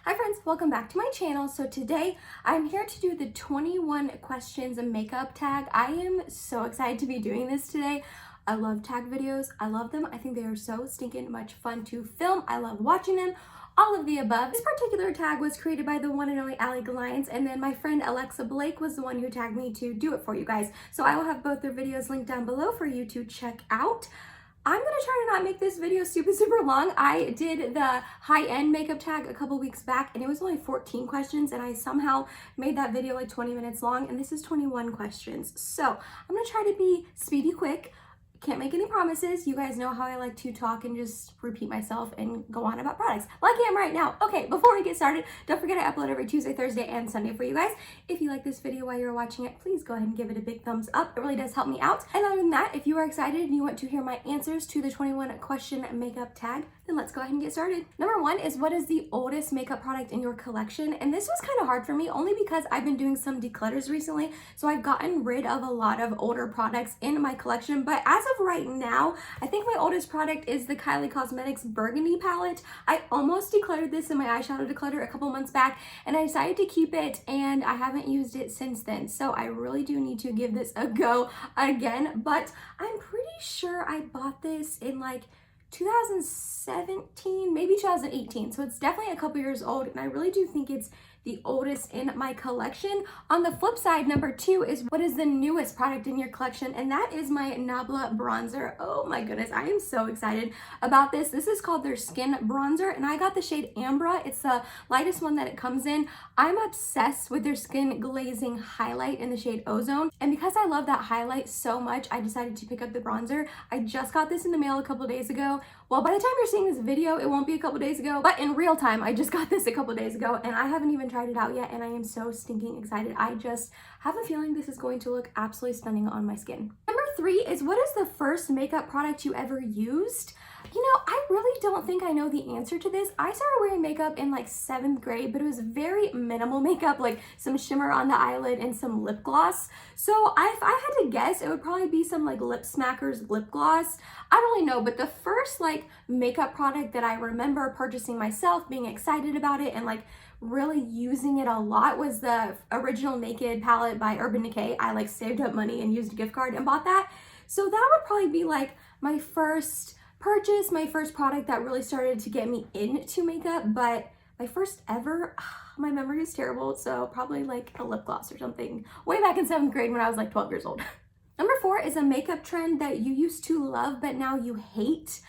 Hi friends, welcome back to my channel. So today I'm here to do the 21 questions makeup tag. I am so excited to be doing this today. I love tag videos. I love them. I think they are so stinking much fun to film. I love watching them. All of the above. This particular tag was created by the one and only Allie Glyons, and then my friend Alexa Blake was the one who tagged me to do it for you guys. So I will have both their videos linked down below for you to check out. I'm gonna try to not make this video super long. I did the high-end makeup tag a couple weeks back and it was only 14 questions and I somehow made that video like 20 minutes long, and this is 21 questions. So I'm gonna try to be speedy quick. Can't make any promises. You guys know how I like to talk and just repeat myself and go on about products like I am right now. Okay, before we get started, don't forget I upload every Tuesday, Thursday, and Sunday for you guys. If you like this video while you're watching it, please go ahead and give it a big thumbs up. It really does help me out. And other than that, if you are excited and you want to hear my answers to the 21 question makeup tag, then let's go ahead and get started. Number one is, what is the oldest makeup product in your collection? And this was kind of hard for me only because I've been doing some declutters recently. So I've gotten rid of a lot of older products in my collection. But as of right now, I think my oldest product is the Kylie Cosmetics Burgundy palette. I almost decluttered this in my eyeshadow declutter a couple months back and I decided to keep it and I haven't used it since then. So I really do need to give this a go again. But I'm pretty sure I bought this in like 2017, maybe 2018. So it's definitely a couple years old and I really do think it's the oldest in my collection. On the flip side, number two is, what is the newest product in your collection? And that is my Nabla bronzer. Oh my goodness, I am so excited about this. This is called their Skin Bronzer and I got the shade Ambra. It's the lightest one that it comes in. I'm obsessed with their Skin Glazing Highlight in the shade Ozone. And because I love that highlight so much, I decided to pick up the bronzer. I just got this in the mail a couple days ago. Well, by the time you're seeing this video, it won't be a couple days ago, but in real time, I just got this a couple days ago and I haven't even tried it out yet and I am so stinking excited. I just have a feeling this is going to look absolutely stunning on my skin. Number three is, what is the first makeup product you ever used? You know, I really don't think I know the answer to this. I started wearing makeup in like 7th grade, but it was very minimal makeup, like some shimmer on the eyelid and some lip gloss. So if I had to guess, it would probably be some like Lip Smackers lip gloss. I don't really know, but the first like makeup product that I remember purchasing myself, being excited about it and like really using it a lot, was the Original Naked palette by Urban Decay. I like saved up money and used a gift card and bought that. So that would probably be like my first purchase, my first product that really started to get me into makeup. But my first ever, my memory is terrible, so probably like a lip gloss or something way back in 7th grade when I was like 12 years old. Number four is a makeup trend that you used to love but now you hate.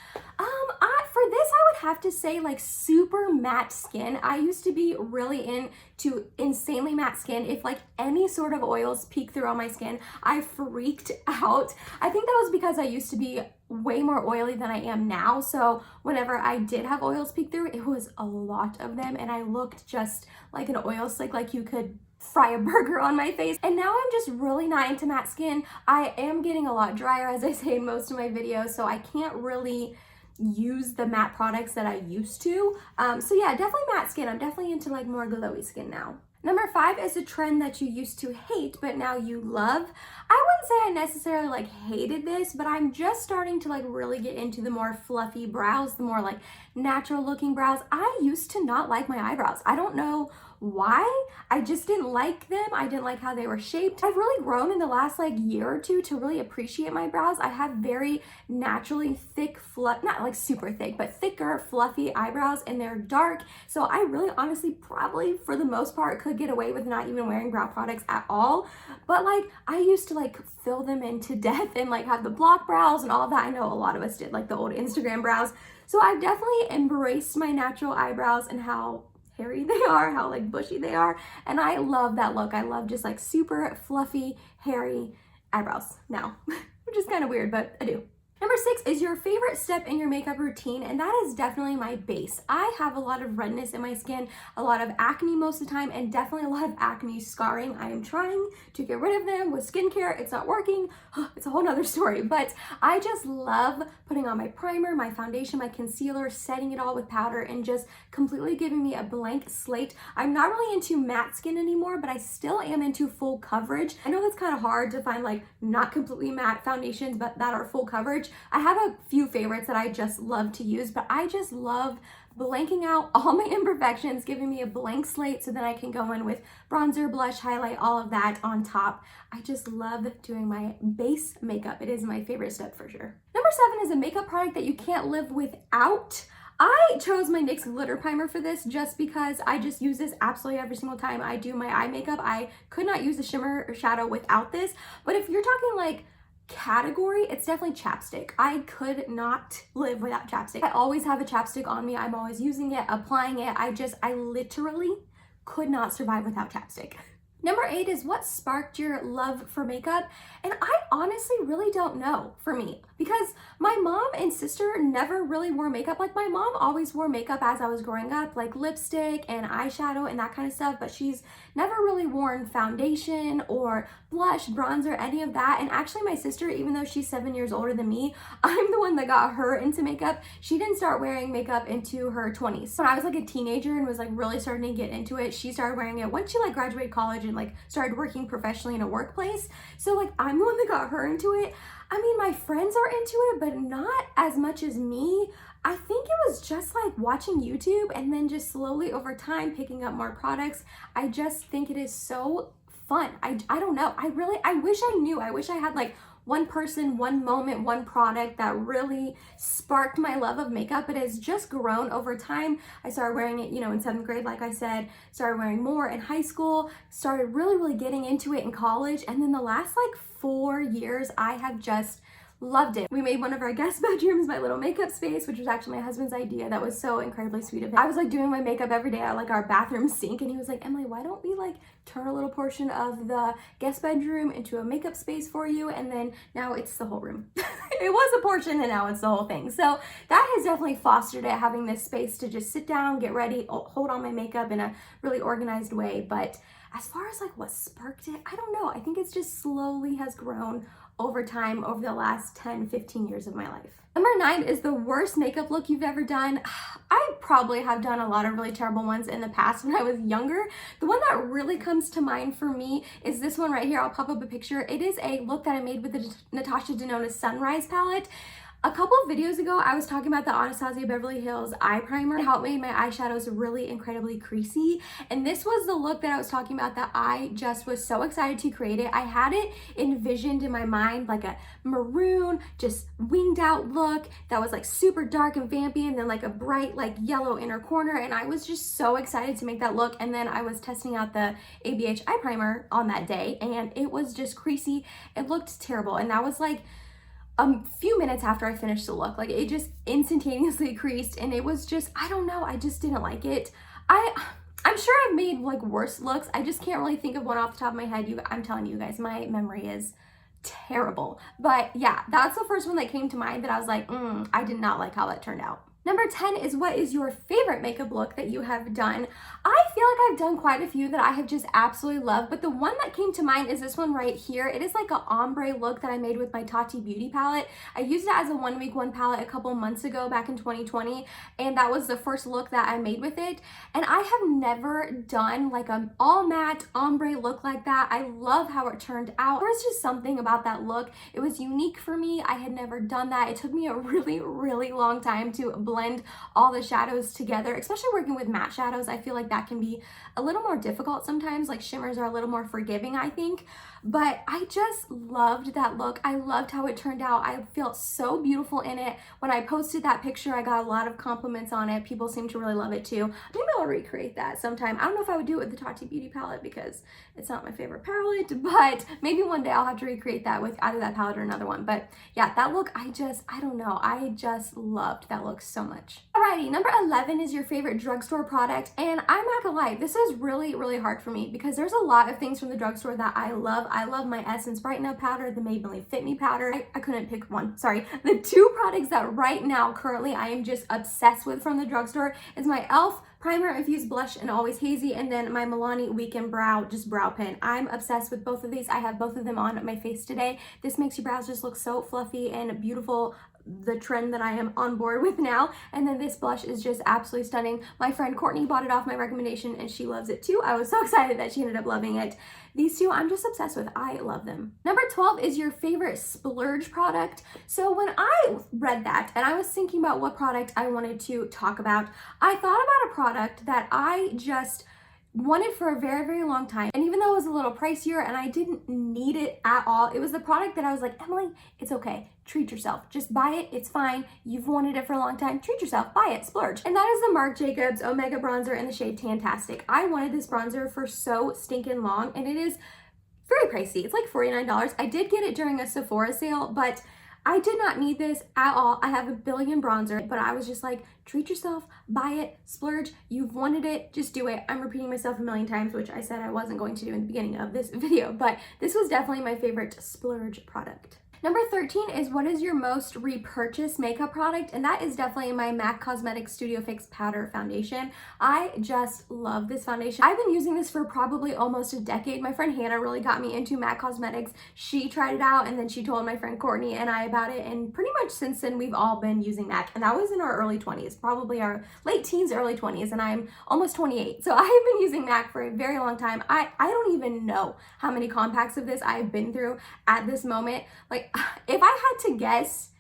For this, I would have to say like super matte skin. I used to be really into insanely matte skin. If like any sort of oils peek through on my skin, I freaked out. I think that was because I used to be way more oily than I am now. So whenever I did have oils peek through, it was a lot of them and I looked just like an oil slick, like you could fry a burger on my face. And now I'm just really not into matte skin. I am getting a lot drier, as I say in most of my videos, so I can't really use the matte products that I used to. So yeah, definitely matte skin. I'm definitely into like more glowy skin now. Number five is a trend that you used to hate, but now you love. I wouldn't say I necessarily like hated this, but I'm just starting to like really get into the more fluffy brows, the more like natural looking brows. I used to not like my eyebrows. I don't know why. I just didn't like them. I didn't like how they were shaped. I've really grown in the last like year or two to really appreciate my brows. I have very naturally thick, not like super thick, but thicker, fluffy eyebrows, and they're dark. So I really honestly probably for the most part could get away with not even wearing brow products at all. But like I used to like fill them in to death and like have the block brows and all of that. I know a lot of us did, like the old Instagram brows. So I've definitely embraced my natural eyebrows and how hairy they are, how like bushy they are, and I love that look. I love just like super fluffy, hairy eyebrows now, which is kind of weird, but I do. Number six is your favorite step in your makeup routine, and that is definitely my base. I have a lot of redness in my skin, a lot of acne most of the time, and definitely a lot of acne scarring. I am trying to get rid of them with skincare. It's not working. It's a whole nother story, but I just love putting on my primer, my foundation, my concealer, setting it all with powder, and just completely giving me a blank slate. I'm not really into matte skin anymore, but I still am into full coverage. I know that's kind of hard to find like not completely matte foundations, but that are full coverage. I have a few favorites that I just love to use, but I just love blanking out all my imperfections, giving me a blank slate so that I can go in with bronzer, blush, highlight, all of that on top. I just love doing my base makeup. It is my favorite step for sure. Number 7 is a makeup product that you can't live without. I chose my NYX glitter primer for this just because I just use this absolutely every single time I do my eye makeup. I could not use a shimmer or shadow without this, but if you're talking like category, it's definitely chapstick. I could not live without chapstick. I always have a chapstick on me. I'm always using it, applying it. I literally could not survive without chapstick. Number 8 is what sparked your love for makeup? And I honestly really don't know for me because my mom and sister never really wore makeup. Like my mom always wore makeup as I was growing up, like lipstick and eyeshadow and that kind of stuff, but she's never really worn foundation or blush, bronzer, any of that. And actually my sister, even though she's 7 years older than me, I'm the one that got her into makeup. She didn't start wearing makeup into her 20s. When I was like a teenager and was like really starting to get into it, she started wearing it once she like graduated college and like started working professionally in a workplace. So like I'm the one that got her into it. I mean, my friends are into it, but not as much as me. I think it was just like watching YouTube and then just slowly over time picking up more products. I just think it is so fun. I don't know. I wish I knew. I wish I had like one person, one moment, one product that really sparked my love of makeup. It has just grown over time. I started wearing it, you know, in 7th grade, like I said, started wearing more in high school, started really getting into it in college. And then the last like 4 years, I have just loved it. We made one of our guest bedrooms my little makeup space, which was actually my husband's idea. That was so incredibly sweet of him. I was like doing my makeup every day at like our bathroom sink, and he was like, Emily, why don't we like turn a little portion of the guest bedroom into a makeup space for you? And then now it's the whole room. It was a portion and now it's the whole thing. So that has definitely fostered it, having this space to just sit down, get ready, hold on my makeup in a really organized way. But as far as like what sparked it, I don't know. I think it's just slowly has grown over time, over the last 10, 15 years of my life. Number 9 is the worst makeup look you've ever done. I probably have done a lot of really terrible ones in the past when I was younger. The one that really comes to mind for me is this one right here. I'll pop up a picture. It is a look that I made with the Natasha Denona Sunrise palette. A couple of videos ago, I was talking about the Anastasia Beverly Hills eye primer, how it made my eyeshadows really incredibly creasy. And this was the look that I was talking about that I just was so excited to create it. I had it envisioned in my mind like a maroon, just winged out look that was like super dark and vampy, and then like a bright like yellow inner corner. And I was just so excited to make that look. And then I was testing out the ABH eye primer on that day, and it was just creasy. It looked terrible. And that was like a few minutes after I finished the look. Like it just instantaneously creased, and it was just, I don't know, I just didn't like it. I'm sure I've made like worse looks. I just can't really think of one off the top of my head. I'm telling you guys, my memory is terrible. But yeah, that's the first one that came to mind that I was like, I did not like how that turned out. Number 10 is what is your favorite makeup look that you have done? I feel like I've done quite a few that I have just absolutely loved, but the one that came to mind is this one right here. It is like an ombre look that I made with my Tati Beauty palette. I used it as a 1 week 1 palette a couple months ago back in 2020, and that was the first look that I made with it. And I have never done like an all matte ombre look like that. I love how it turned out. There was just something about that look. It was unique for me. I had never done that. It took me a really long time to blend all the shadows together, especially working with matte shadows. I feel like that can be a little more difficult sometimes. Like shimmers are a little more forgiving, I think. But I just loved that look. I loved how it turned out. I felt so beautiful in it. When I posted that picture, I got a lot of compliments on it. People seem to really love it too. Maybe I'll recreate that sometime. I don't know if I would do it with the Tati Beauty palette because it's not my favorite palette, but maybe one day I'll have to recreate that with either that palette or another one. But yeah, that look, I don't know. I just loved that look so much. Alrighty, number 11 is your favorite drugstore product. And I'm not gonna lie, this is really hard for me because there's a lot of things from the drugstore that I love. I love my Essence Brighten Up powder, the Maybelline Fit Me powder. I couldn't pick one, sorry. The two products that right now currently I am just obsessed with from the drugstore is my e.l.f. Primer Infused Blush and Always Hazy, and then my Milani Weekend Brow, just brow pen. I'm obsessed with both of these. I have both of them on my face today. This makes your brows just look so fluffy and beautiful the trend that I am on board with now. And then this blush is just absolutely stunning. My friend Courtney bought it off my recommendation and she loves it too. I was so excited that she ended up loving it. These two I'm just obsessed with. I love them. Number 12 is your favorite splurge product. So when I read that and I was thinking about what product I wanted to talk about, I thought about a product that I just wanted for a very, very long time. And even though it was a little pricier and I didn't need it at all, it was the product that I was like, Emily, it's okay. Treat yourself. Just buy it. It's fine. You've wanted it for a long time. Treat yourself. Buy it. Splurge. And that is the Marc Jacobs Omega Bronzer in the shade Tantastic. I wanted this bronzer for so stinking long and it is very pricey. It's like $49. I did get it during a Sephora sale, but I did not need this at all. I have a billion bronzer, but I was just like, treat yourself, buy it, splurge. You've wanted it, just do it. I'm repeating myself a million times, which I said I wasn't going to do in the beginning of this video, but this was definitely my favorite splurge product. Number 13 is what is your most repurchased makeup product? And that is definitely my MAC Cosmetics Studio Fix Powder Foundation. I just love this foundation. I've been using this for probably almost a decade. My friend Hannah really got me into MAC Cosmetics. She tried it out and then she told my friend Courtney and I about it. And pretty much since then, we've all been using MAC. And that was in our early 20s, probably our late teens, early 20s. And I'm almost 28. So I have been using MAC for a very long time. I don't even know how many compacts of this I've been through at this moment. Like, if I had to guess,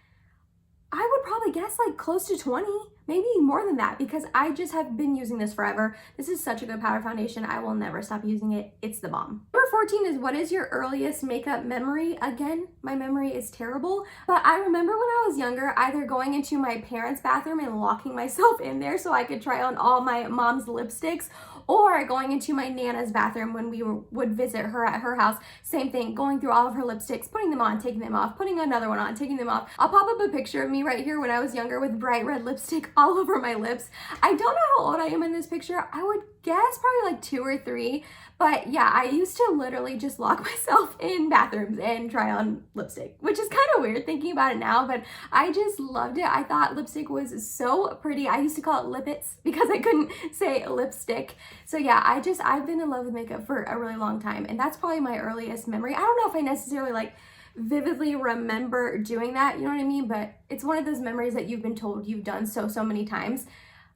I would probably guess like close to 20, maybe more than that, because I just have been using this forever. This is such a good powder foundation. I will never stop using it. It's the bomb. Number 14 is what is your earliest makeup memory? Again, my memory is terrible, but I remember when I was younger, either going into my parents' bathroom and locking myself in there so I could try on all my mom's lipsticks, or going into my Nana's bathroom when we would visit her at her house. Same thing, going through all of her lipsticks, putting them on, taking them off, putting another one on, taking them off. I'll pop up a picture of me right here when I was younger with bright red lipstick all over my lips. I don't know how old I am in this picture. I would guess probably like 2 or 3. But yeah, I used to literally just lock myself in bathrooms and try on lipstick, which is kind of weird thinking about it now, but I just loved it. I thought lipstick was so pretty. I used to call it lippets because I couldn't say lipstick. So yeah, I've been in love with makeup for a really long time, and that's probably my earliest memory. I don't know if I necessarily like vividly remember doing that, you know what I mean? But it's one of those memories that you've been told you've done so many times.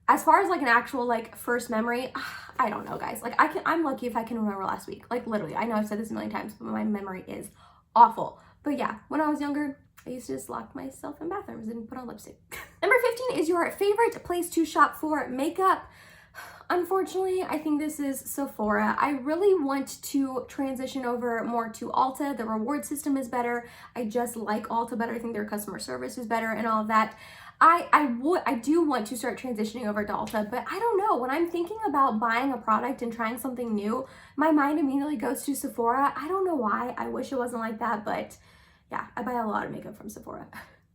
As far as like an actual like first memory, I don't know, guys. Like I'm lucky if I can remember last week. Like literally, I know I've said this a million times, but my memory is awful. But yeah, when I was younger, I used to just lock myself in bathrooms and put on lipstick. Number 15 is your favorite place to shop for makeup. Unfortunately, I think this is Sephora. I really want to transition over more to Ulta. The reward system is better. I just like Ulta better. I think their customer service is better and all of that. I do want to start transitioning over to Ulta, but I don't know. When I'm thinking about buying a product and trying something new, my mind immediately goes to Sephora. I don't know why. I wish it wasn't like that, but yeah, I buy a lot of makeup from Sephora.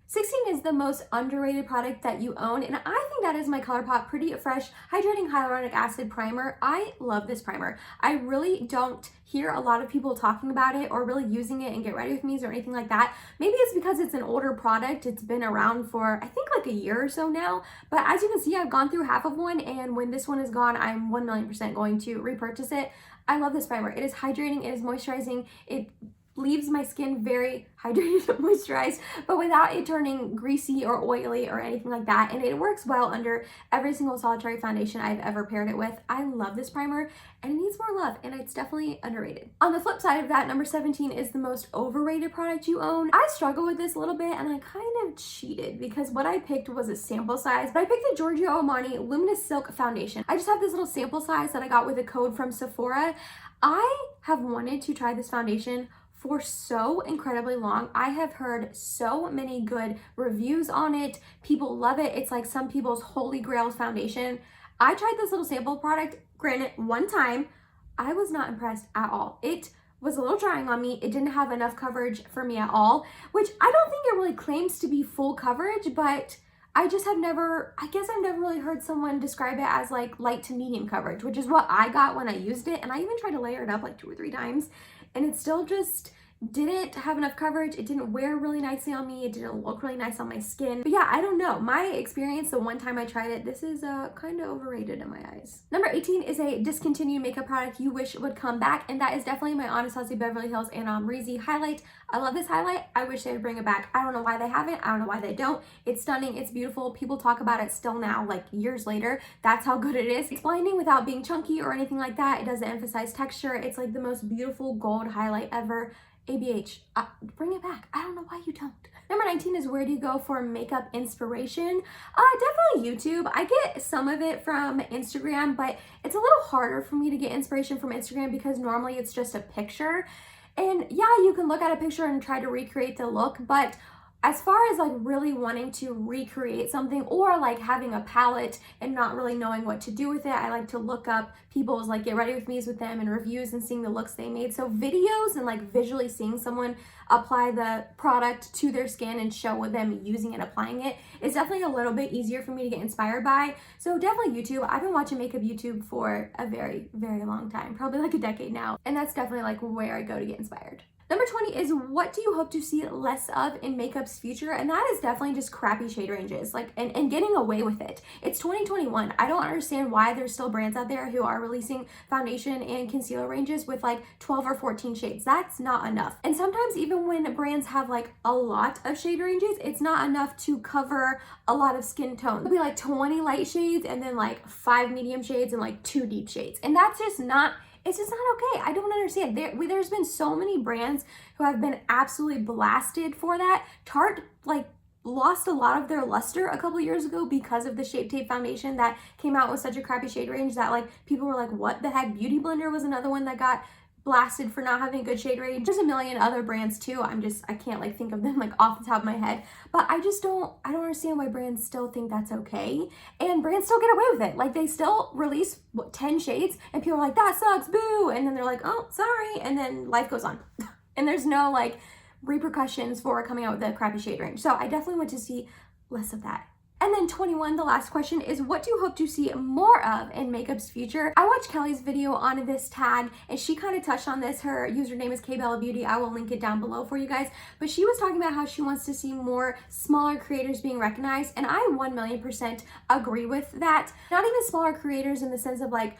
16 is the most underrated product that you own, and I think that is my ColourPop Pretty Fresh Hydrating Hyaluronic Acid Primer. I love this primer. I really don't hear a lot of people talking about it or really using it in Get Ready With Me's or anything like that. Maybe it's because it's an older product. It's been around for, I think, like a year or so now, but as you can see, I've gone through half of one, and when this one is gone, I'm 1,000,000% going to repurchase it. I love this primer. It is hydrating, it is moisturizing, it leaves my skin very hydrated and moisturized, but without it turning greasy or oily or anything like that. And it works well under every single solitary foundation I've ever paired it with. I love this primer and it needs more love, and it's definitely underrated. On the flip side of that, number 17 is the most overrated product you own. I struggle with this a little bit, and I kind of cheated because what I picked was a sample size, but I picked the Giorgio Armani Luminous Silk Foundation. I just have this little sample size that I got with a code from Sephora. I have wanted to try this foundation for so incredibly long. I have heard so many good reviews on it. People love it. It's like some people's holy grail foundation. I tried this little sample product, granted, one time. I was not impressed at all. It was a little drying on me. It didn't have enough coverage for me at all, which I don't think it really claims to be full coverage, but I guess I've never really heard someone describe it as like light to medium coverage, which is what I got when I used it. And I even tried to layer it up like 2 or 3 times, and it still just didn't have enough coverage. It didn't wear really nicely on me. It didn't look really nice on my skin. But yeah, I don't know. My experience, the one time I tried it, this is kind of overrated in my eyes. Number 18 is a discontinued makeup product you wish would come back, and that is definitely my Anastasia Beverly Hills and Amrezy highlight. I love this highlight. I wish they would bring it back. I don't know why they haven't. I don't know why they don't. It's stunning. It's beautiful. People talk about it still now, like years later. That's how good it is. It's blinding without being chunky or anything like that. It doesn't emphasize texture. It's like the most beautiful gold highlight ever. ABH, bring it back. I don't know why you don't. Number 19 is where do you go for makeup inspiration? Definitely YouTube. I get some of it from Instagram, but it's a little harder for me to get inspiration from Instagram because normally it's just a picture. And yeah, you can look at a picture and try to recreate the look, but as far as like really wanting to recreate something or like having a palette and not really knowing what to do with it, I like to look up people's like get ready with me's with them and reviews and seeing the looks they made. So videos and like visually seeing someone apply the product to their skin and show them using it, applying it, is definitely a little bit easier for me to get inspired by. So definitely YouTube. I've been watching makeup YouTube for a very, very long time, probably like a decade now. And that's definitely like where I go to get inspired. Number 20 is what do you hope to see less of in makeup's future? And that is definitely just crappy shade ranges, like and getting away with it. It's 2021. I don't understand why there's still brands out there who are releasing foundation and concealer ranges with like 12 or 14 shades. That's not enough. And sometimes even when brands have like a lot of shade ranges, it's not enough to cover a lot of skin tones. It'll be like 20 light shades and then like 5 medium shades and like 2 deep shades. And that's just not, it's just not okay. I don't understand. There's been so many brands who have been absolutely blasted for that. Tarte like lost a lot of their luster a couple years ago because of the Shape Tape foundation that came out with such a crappy shade range that like people were like, what the heck? Beauty Blender was another one that got blasted for not having a good shade range. There's a million other brands too. I can't like think of them like off the top of my head, but I don't understand why brands still think that's okay. And brands still get away with it. Like they still release 10 shades and people are like, that sucks, boo. And then they're like, oh, sorry. And then life goes on. And there's no like repercussions for coming out with a crappy shade range. So I definitely want to see less of that. And then 21, the last question is what do you hope to see more of in makeup's future? I watched Kelly's video on this tag and she kind of touched on this. Her username is KBellaBeauty. I will link it down below for you guys. But she was talking about how she wants to see more smaller creators being recognized. And I 1,000,000% agree with that. Not even smaller creators in the sense of like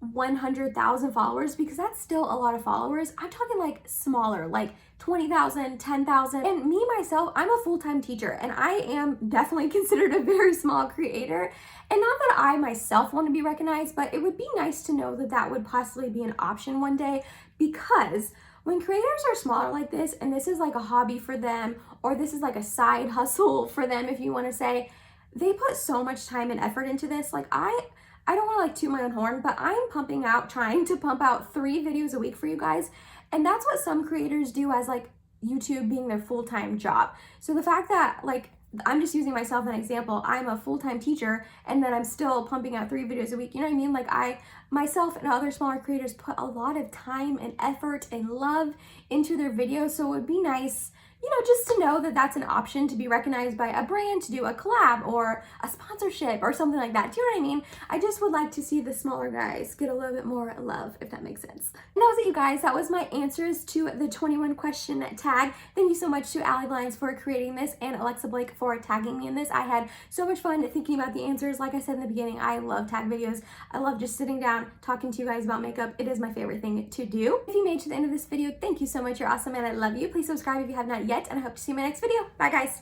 100,000 followers, because that's still a lot of followers. I'm talking like smaller, like 20,000, 10,000. And me, myself, I'm a full-time teacher and I am definitely considered a very small creator. And not that I myself want to be recognized, but it would be nice to know that that would possibly be an option one day, because when creators are smaller like this, and this is like a hobby for them, or this is like a side hustle for them, if you want to say, they put so much time and effort into this. Like I don't want to like toot my own horn, but I'm trying to pump out 3 videos a week for you guys. And that's what some creators do as like YouTube being their full-time job. So the fact that like, I'm just using myself as an example, I'm a full-time teacher and then I'm still pumping out 3 videos a week. You know what I mean? Like myself and other smaller creators put a lot of time and effort and love into their videos. So it would be nice, you know, just to know that that's an option to be recognized by a brand, to do a collab or a sponsorship or something like that. Do you know what I mean? I just would like to see the smaller guys get a little bit more love, if that makes sense. And that was it, you guys. That was my answers to the 21 question tag. Thank you so much to Allie Blinds for creating this and Alexa Blake for tagging me in this. I had so much fun thinking about the answers. Like I said in the beginning, I love tag videos. I love just sitting down, talking to you guys about makeup. It is my favorite thing to do. If you made it to the end of this video, thank you so much. You're awesome and I love you. Please subscribe if you have not yet, and I hope to see you in my next video. Bye, guys.